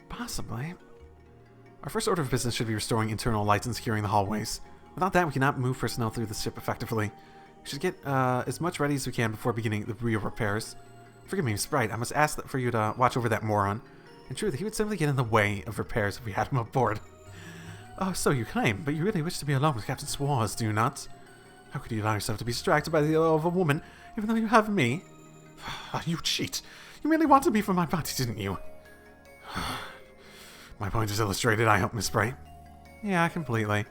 S2: Possibly. Our first order of business should be restoring internal lights and securing the hallways. Without that, we cannot move personnel through the ship effectively. We should get as much ready as we can before beginning the real repairs. Forgive me, Sprite, I must ask for you to watch over that moron. In truth, he would simply get in the way of repairs if we had him aboard. Oh, so you claim, but you really wish to be alone with Captain Swaz, do you not? How could you allow yourself to be distracted by the ill of a woman, even though you have me? You cheat. You really wanted me for my body, didn't you? My point is illustrated, I hope, Miss Sprite. Yeah, completely.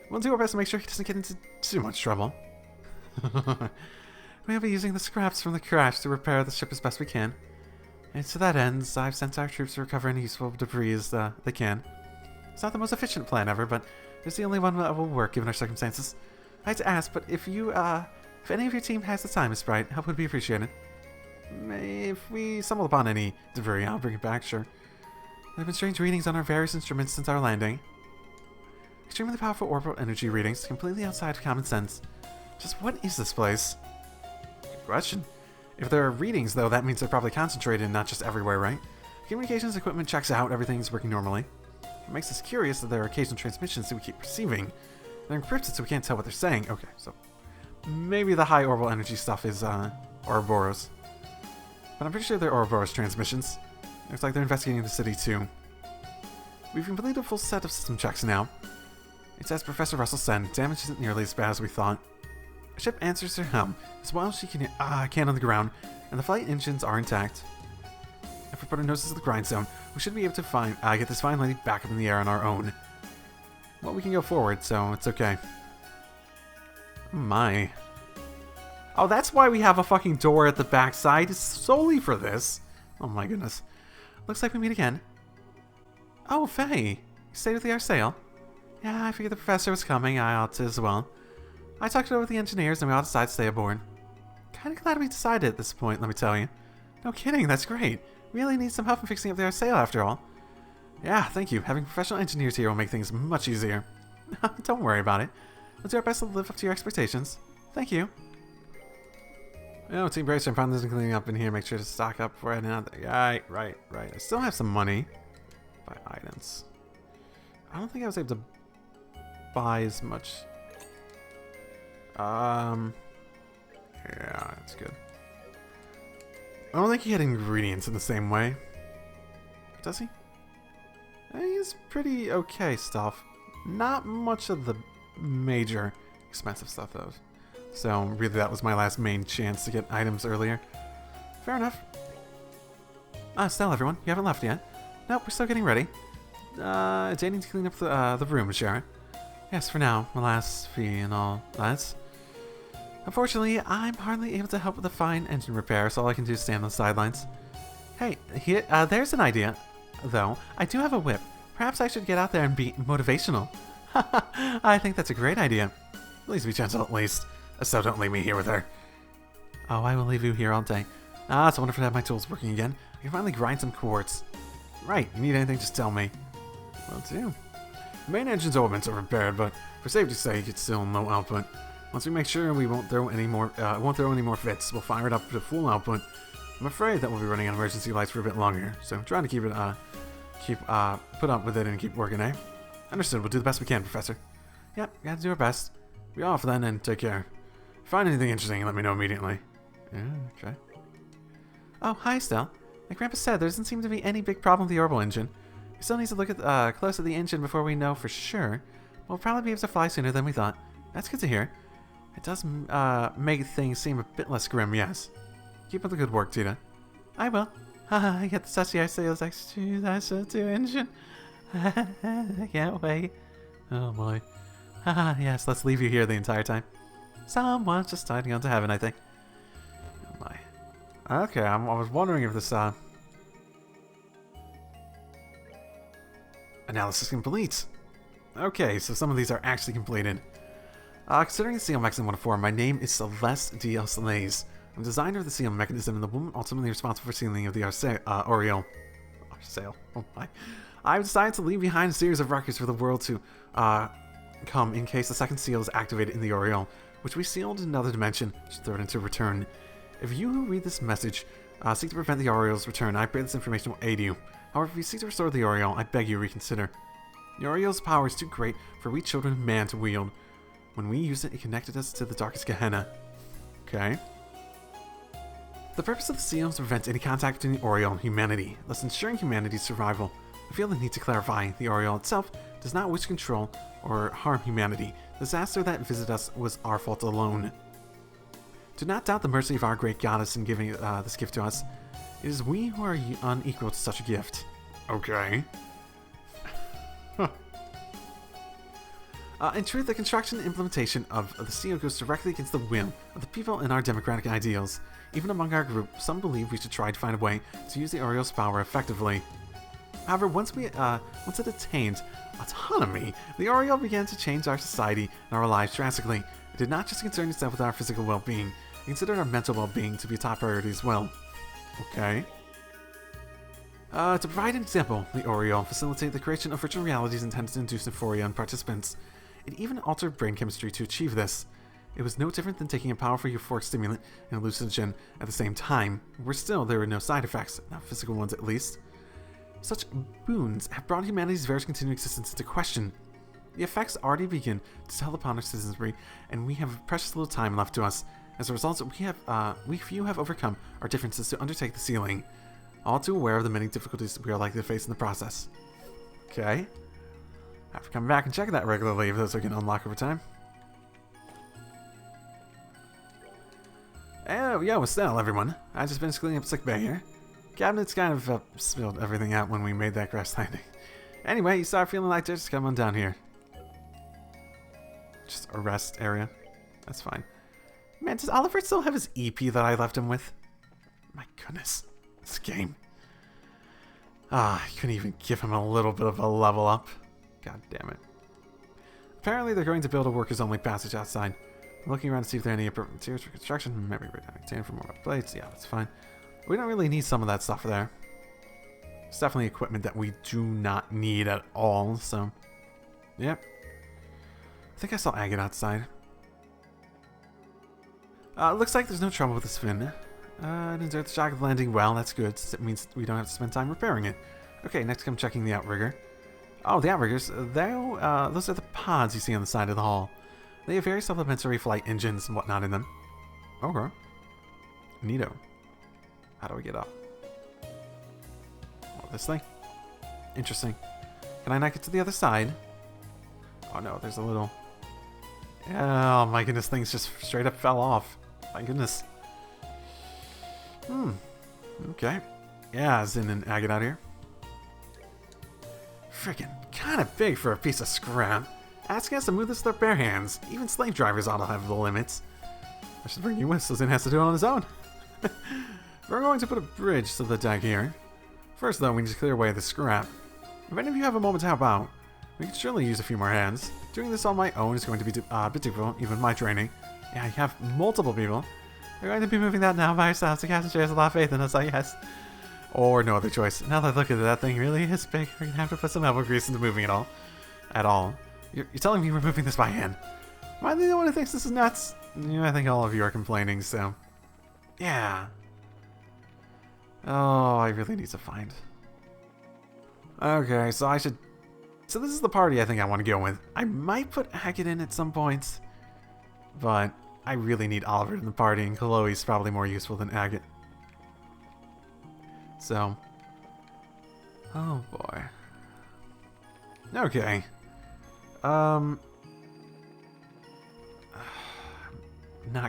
S2: We'll do our best to make sure he doesn't get into too much trouble. We'll be using the scraps from the crash to repair the ship as best we can. And to that end, I've sent our troops to recover any useful debris as they can. It's not the most efficient plan ever, but it's the only one that will work given our circumstances. I had to ask, but if any of your team has the time, Miss Bright, help would be appreciated. If we stumble upon any debris, I'll bring it back, sure. There have been strange readings on our various instruments since our landing. Extremely powerful orbital energy readings, completely outside of common sense. Just what is this place? Good question. If there are readings, though, that means they're probably concentrated and not just everywhere, right? Communications equipment checks out, everything's working normally. It makes us curious that there are occasional transmissions that we keep receiving. They're encrypted so we can't tell what they're saying. Okay, so maybe the high orbital energy stuff is Ouroboros. But I'm pretty sure they're Ouroboros transmissions. Looks like they're investigating the city too. We've completed a full set of system checks now. It's as Professor Russell said, damage isn't nearly as bad as we thought. The ship answers her helm as well as she can on the ground, and the flight engines are intact. If we put our noses to the grindstone, we should be able to get this fine lady back up in the air on our own. Well, we can go forward, so it's okay. My. Oh, that's why we have a fucking door at the backside. It's solely for this. Oh my goodness. Looks like we meet again. Oh, Faye. You stayed with the Arsail? Yeah, I figured the professor was coming. I ought to as well. I talked it over with the engineers and we all decided to stay aboard. Kinda glad we decided at this point, let me tell you. No kidding, that's great. Really need some help in fixing up the Arsail after all. Yeah, thank you. Having professional engineers here will make things much easier. Don't worry about it. We'll do our best to live up to your expectations. Thank you. Oh, Team Bracer, I found this cleaning up in here. Make sure to stock up for it. Right. I still have some money. Buy items. I don't think I was able to buy as much. Yeah, that's good. I don't think he had ingredients in the same way. Does he? He's pretty okay stuff. Not much of the major expensive stuff, though. So, really, that was my last main chance to get items earlier. Fair enough. Still, everyone, you haven't left yet. Nope, we're still getting ready. Jane needs to clean up the room, Sharon. Yes, for now. Alas, fee and all that. Unfortunately, I'm hardly able to help with the fine engine repair, so all I can do is stand on the sidelines. Hey, here, there's an idea. Though, I do have a whip. Perhaps I should get out there and be motivational. I think that's a great idea. Please be gentle at least. So don't leave me here with her. Oh, I will leave you here all day. It's wonderful to have my tools working again. I can finally grind some quartz. Right, you need anything, just tell me. Will do. The main engine's orbits are repaired, but for safety's sake, it's still low output. Once we make sure we won't throw any more fits, we'll fire it up to full output. I'm afraid that we'll be running on emergency lights for a bit longer, so I'm trying to keep it, put up with it and keep working, eh? Understood, we'll do the best we can, Professor. Yep, gotta do our best. Be off then, and take care. If you find anything interesting, let me know immediately. Yeah, okay. Oh, hi, Estelle. Like Grandpa said, there doesn't seem to be any big problem with the orbital engine. We still need to look at close at the engine before we know for sure. We'll probably be able to fly sooner than we thought. That's good to hear. It does make things seem a bit less grim, yes. Keep up the good work, Tita. I will. I get the sussy sales X2, that's a 2 engine. I can't wait. Oh boy. Yes, let's leave you here the entire time. Someone's just starting on to heaven, I think. Oh my. Okay, I was wondering if this, analysis complete. Okay, so some of these are actually completed. Considering the seal mechanism in one form, my name is Celeste D. Slays. I'm designer of the seal mechanism and the woman ultimately responsible for sealing of the Oriole. Arsail. Oh my. I've decided to leave behind a series of records for the world to come in case the second seal is activated in the Oriole, which we sealed in another dimension, should throw it into return. If you who read this message seek to prevent the Oriole's return, I pray this information will aid you. However, if you seek to restore the Oriole, I beg you reconsider. The Oriole's power is too great for we children of man to wield. When we used it, it connected us to the darkest Gehenna. Okay. The purpose of the seal is to prevent any contact between the Oriole and humanity, thus ensuring humanity's survival. I feel the need to clarify, the Oriole itself does not wish to control or harm humanity. The disaster that visited us was our fault alone. Do not doubt the mercy of our great goddess in giving this gift to us. It is we who are unequal to such a gift. Okay. In truth, the construction and implementation of the seal goes directly against the will of the people and our democratic ideals. Even among our group, some believe we should try to find a way to use the Oriole's power effectively. However, once it attained autonomy, the Oriole began to change our society and our lives drastically. It did not just concern itself with our physical well-being, it considered our mental well-being to be a top priority as well. Okay. To provide an example, the Oriole facilitated the creation of virtual realities intended to induce euphoria in participants. It even altered brain chemistry to achieve this. It was no different than taking a powerful euphoric stimulant and hallucinogen at the same time, where still there were no side effects, not physical ones at least. Such boons have brought humanity's very continuing existence into question. The effects already begin to tell upon our citizenry, and we have precious little time left to us. As a result, we few have overcome our differences to undertake the sealing, all too aware of the many difficulties we are likely to face in the process. Okay. Have to come back and check that regularly if those are going to unlock over time. Oh, yeah, well, still, everyone. I just finished cleaning up sick bay here. Cabinet's kind of spilled everything out when we made that crash landing. Anyway, you start feeling like just come on down here. Just a rest area. That's fine. Man, does Oliver still have his EP that I left him with? My goodness. This game. I couldn't even give him a little bit of a level up. God damn it. Apparently they're going to build a workers-only passage outside. I'm looking around to see if there are any appropriate materials for construction. Maybe we're down for more plates. Yeah, that's fine. We don't really need some of that stuff there. It's definitely equipment that we do not need at all, so... Yep. I think I saw agate outside. Looks like there's no trouble with this fin. It endured the shock of landing well, that's good. It means we don't have to spend time repairing it. Okay, next I'm checking the outrigger. Oh, the outriggers. Those are the pods you see on the side of the hull. They have various supplementary flight engines and whatnot in them. Okay. Neato. How do we get up? Oh, this thing? Interesting. Can I not get to the other side? Oh no, there's a little... Oh my goodness, things just straight up fell off. My goodness. Okay. Yeah, Zin and agate out here. Freaking kind of big for a piece of scrap. Asking us to move this with our bare hands. Even slave drivers ought to have the limits. I should bring you with so Zin has to do it on his own. We're going to put a bridge to the deck here. First though, we need to clear away the scrap. If any of you have a moment to help out, we could surely use a few more hands. Doing this on my own is going to be a bit difficult, even with my training. Yeah, you have multiple people. We're going to be moving that now by ourselves. The captain shares a lot of faith in us, I guess. Or no other choice. Now that I look at it, that thing really is big. We're going to have to put some elbow grease into moving it all. At all. You're telling me we're moving this by hand. Am I the only one who thinks this is nuts? I think all of you are complaining, so... Yeah. Oh, I really need to find... Okay, so I should... So this is the party I think I want to go with. I might put agate in at some point. But I really need Oliver in the party, and Chloe's probably more useful than agate. So... Oh boy. Okay. Not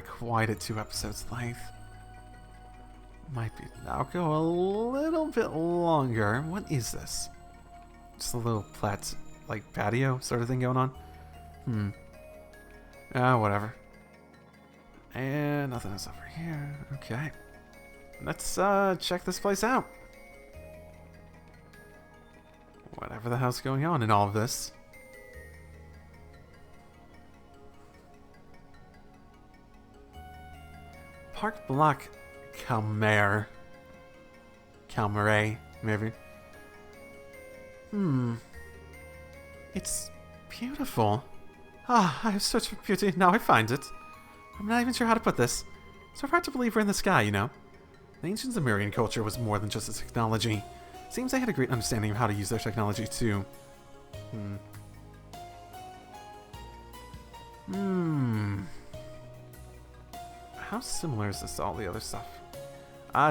S2: quite at 2 episodes length. Might be. I'll go a little bit longer. What is this? Just a little like patio sort of thing going on? Whatever. And nothing else over here. Okay. Let's check this place out. Whatever the hell's going on in all of this. Park Block Calmare, maybe. It's beautiful. Ah, I have searched for beauty, now I find it. I'm not even sure how to put this. It's so hard to believe we're in the sky, you know? The ancient Zemurian culture was more than just a technology. Seems they had a great understanding of how to use their technology too. Hmm. How similar is this to all the other stuff?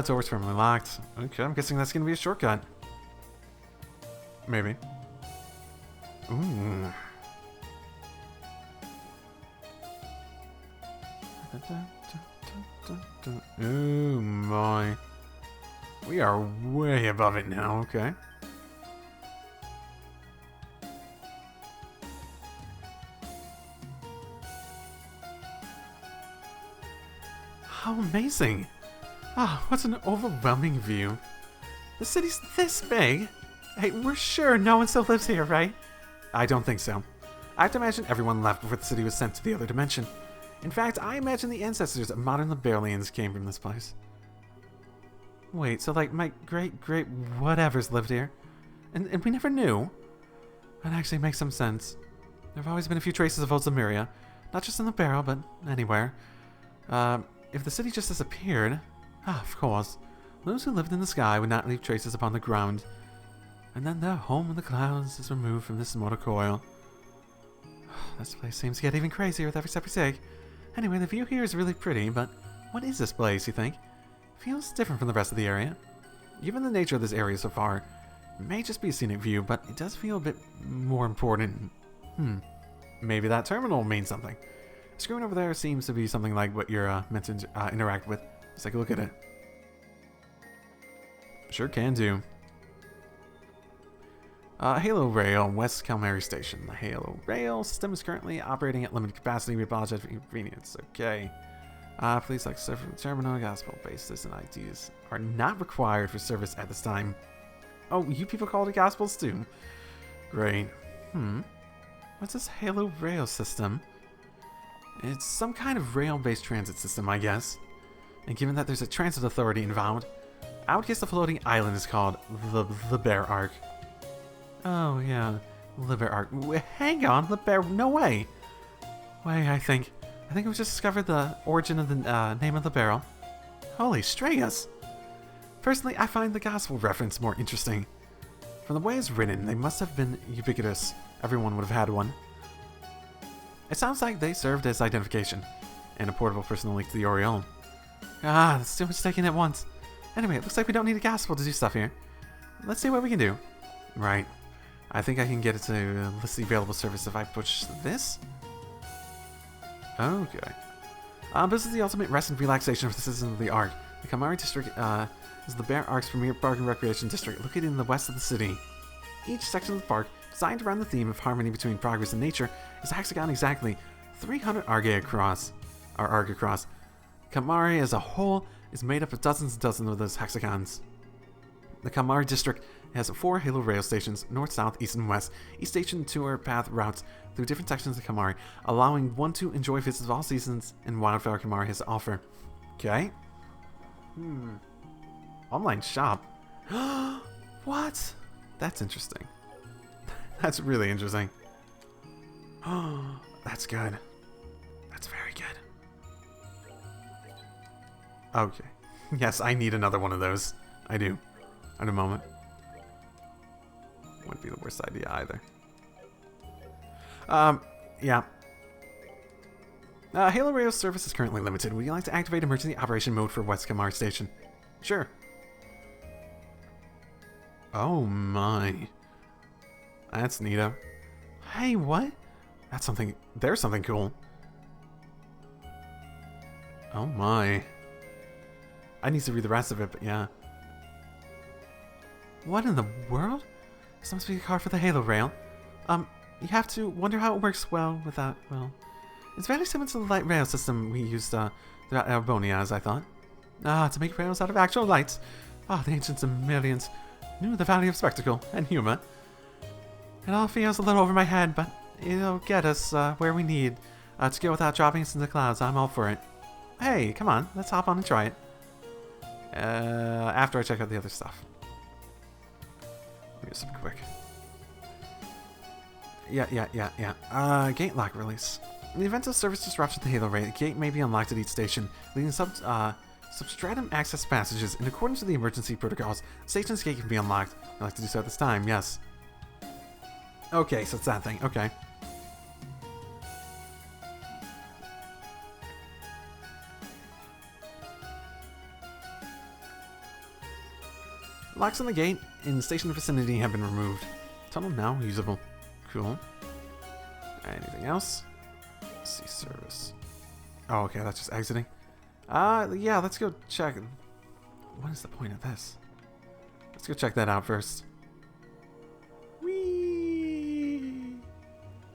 S2: Door's permanently locked. Okay, I'm guessing that's gonna be a shortcut. Maybe. Ooh. Oh my. We are way above it now, okay. How amazing! Ah, what an overwhelming view. The city's this big. Hey, we're sure no one still lives here, right? I don't think so. I have to imagine everyone left before the city was sent to the other dimension. In fact, I imagine the ancestors of modern Liberalians came from this place. Wait, so like my great-great-whatevers lived here? And we never knew? That actually makes some sense. There have always been a few traces of old Zemuria. Not just in the barrel, but anywhere. If the city just disappeared... of course. Those who lived in the sky would not leave traces upon the ground. And then their home in the clouds is removed from this mortal coil. This place seems to get even crazier with every step we take. Anyway, the view here is really pretty, but what is this place, you think? Feels different from the rest of the area. Given the nature of this area so far, it may just be a scenic view, but it does feel a bit more important. Maybe that terminal means something. The screen over there seems to be something like what you're meant to interact with. Let's take a look at it. Sure can do. Halo Rail, West Calmary Station. The Halo Rail system is currently operating at limited capacity. We apologize for inconvenience. Okay. Please select server from the terminal. Gospel bases and IDs are not required for service at this time. Oh, you people call it Gospels too? Great. What's this Halo Rail system? It's some kind of rail-based transit system, I guess. And given that there's a transit authority involved, I would guess the floating island is called the Bear Arc. Oh, yeah. Liber Arc. Hang on, Liber... No way! Wait, I think we've just discovered the origin of the name of the barrel. Holy Strayus! Personally, I find the gospel reference more interesting. From the way it's written, they must have been ubiquitous. Everyone would have had one. It sounds like they served as identification, and a portable personal link to the Oriole. That's too much taking at once. Anyway, it looks like we don't need a gospel to do stuff here. Let's see what we can do. Right. I think I can get it to list the available service if I push this. Okay. This is the ultimate rest and relaxation for the citizens of the Ark. The Kamari District is the Bear Ark's premier park and recreation district located in the west of the city. Each section of the park, designed around the theme of harmony between progress and nature, is a hexagon exactly 300 arg across. Kamari as a whole is made up of dozens and dozens of those hexagons. The Kamari District has 4 Halo Rail stations, north, south, east, and west. Each station tour path routes through different sections of Kamari, allowing one to enjoy visits of all seasons and wildflower Kamari has to offer. Okay. Online shop. What? That's interesting. That's really interesting. That's good. That's very good. Okay. Yes, I need another one of those. I do. At a moment. Wouldn't be the worst idea either. Yeah. Halo Rail service is currently limited. Would you like to activate emergency operation mode for West Kamar Station? Sure. Oh my. That's neato. Hey, what? That's something... There's something cool. Oh my. I need to read the rest of it, but yeah. What in the world? This must be a card for the Halo Rail. You have to wonder how it works well without, well... It's very similar to the light rail system we used throughout Albonia, as I thought. To make rails out of actual lights. The ancients and millions knew the value of spectacle and humor. It all feels a little over my head, but it'll get us where we need to go without dropping us in the clouds. I'm all for it. Hey, come on, let's hop on and try it. After I check out the other stuff. Let me do something quick. Yeah. Gate lock release. In the event of service disruption to Halo Ray, the gate may be unlocked at each station, leading substratum access passages. In accordance with the emergency protocols, the station's gate can be unlocked. I'd like to do so at this time, yes. Okay, so it's that thing. Okay. Locks on the gate in the station vicinity have been removed. Tunnel now usable. Cool. Anything else? See service. Oh, okay, that's just exiting. Yeah, let's go check. What is the point of this? Let's go check that out first. Whee!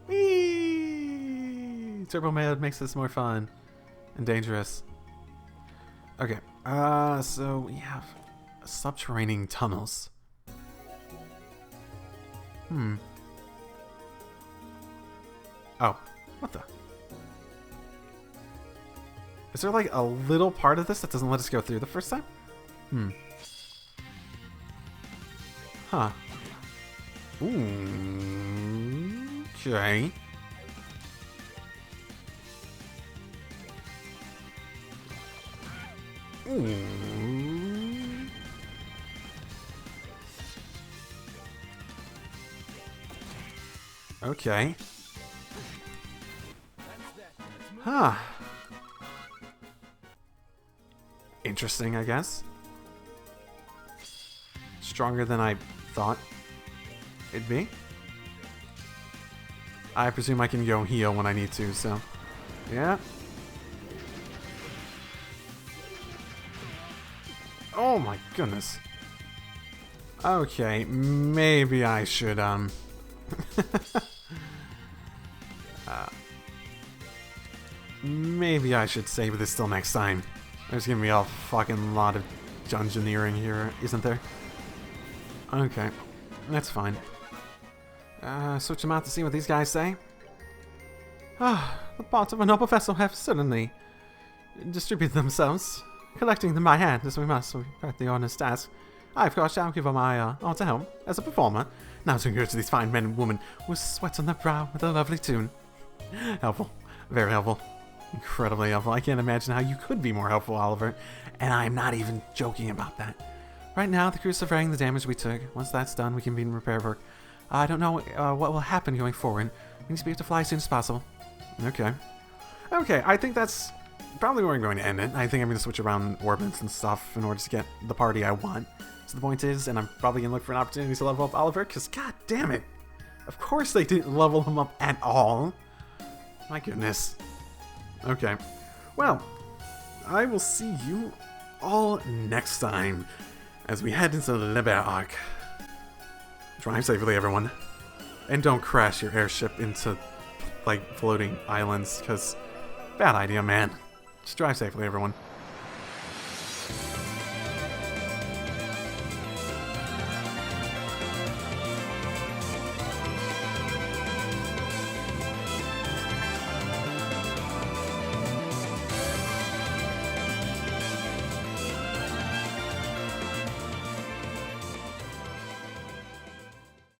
S2: Whee! Turbo mode makes this more fun and dangerous. Okay, so we have subterranean tunnels. Oh, what the? Is there like a little part of this that doesn't let us go through the first time? Huh. Ooh. Okay. Ooh. Okay. Huh. Interesting, I guess. Stronger than I thought it'd be. I presume I can go heal when I need to, so... yeah. Oh my goodness. Okay, maybe I should, maybe I should save this till next time. There's gonna be a fucking lot of dungeoneering here, isn't there? Okay, that's fine. Switch them out to see what these guys say. The parts of a noble vessel have certainly distributed themselves. Collecting them by hand, as we must, we at the honest task. I, of course, shall give her my all to help, as a performer. Now to encourage these fine men and women with sweat on their brow with a lovely tune. Helpful. Very helpful. Incredibly helpful. I can't imagine how you could be more helpful, Oliver. And I'm not even joking about that. Right now, the crew's surveying the damage we took. Once that's done, we can begin repair work. I don't know what will happen going forward. We need to be able to fly as soon as possible. Okay. Okay, I think that's probably where I'm going to end it. I think I'm going to switch around orbits and stuff in order to get the party I want. So the point is, and I'm probably going to look for an opportunity to level up Oliver, because god damn it. Of course they didn't level him up at all. My goodness. Okay. Well, I will see you all next time as we head into the Liber Arc. Drive safely, everyone. And don't crash your airship into, like, floating islands, because bad idea, man. Just drive safely, everyone.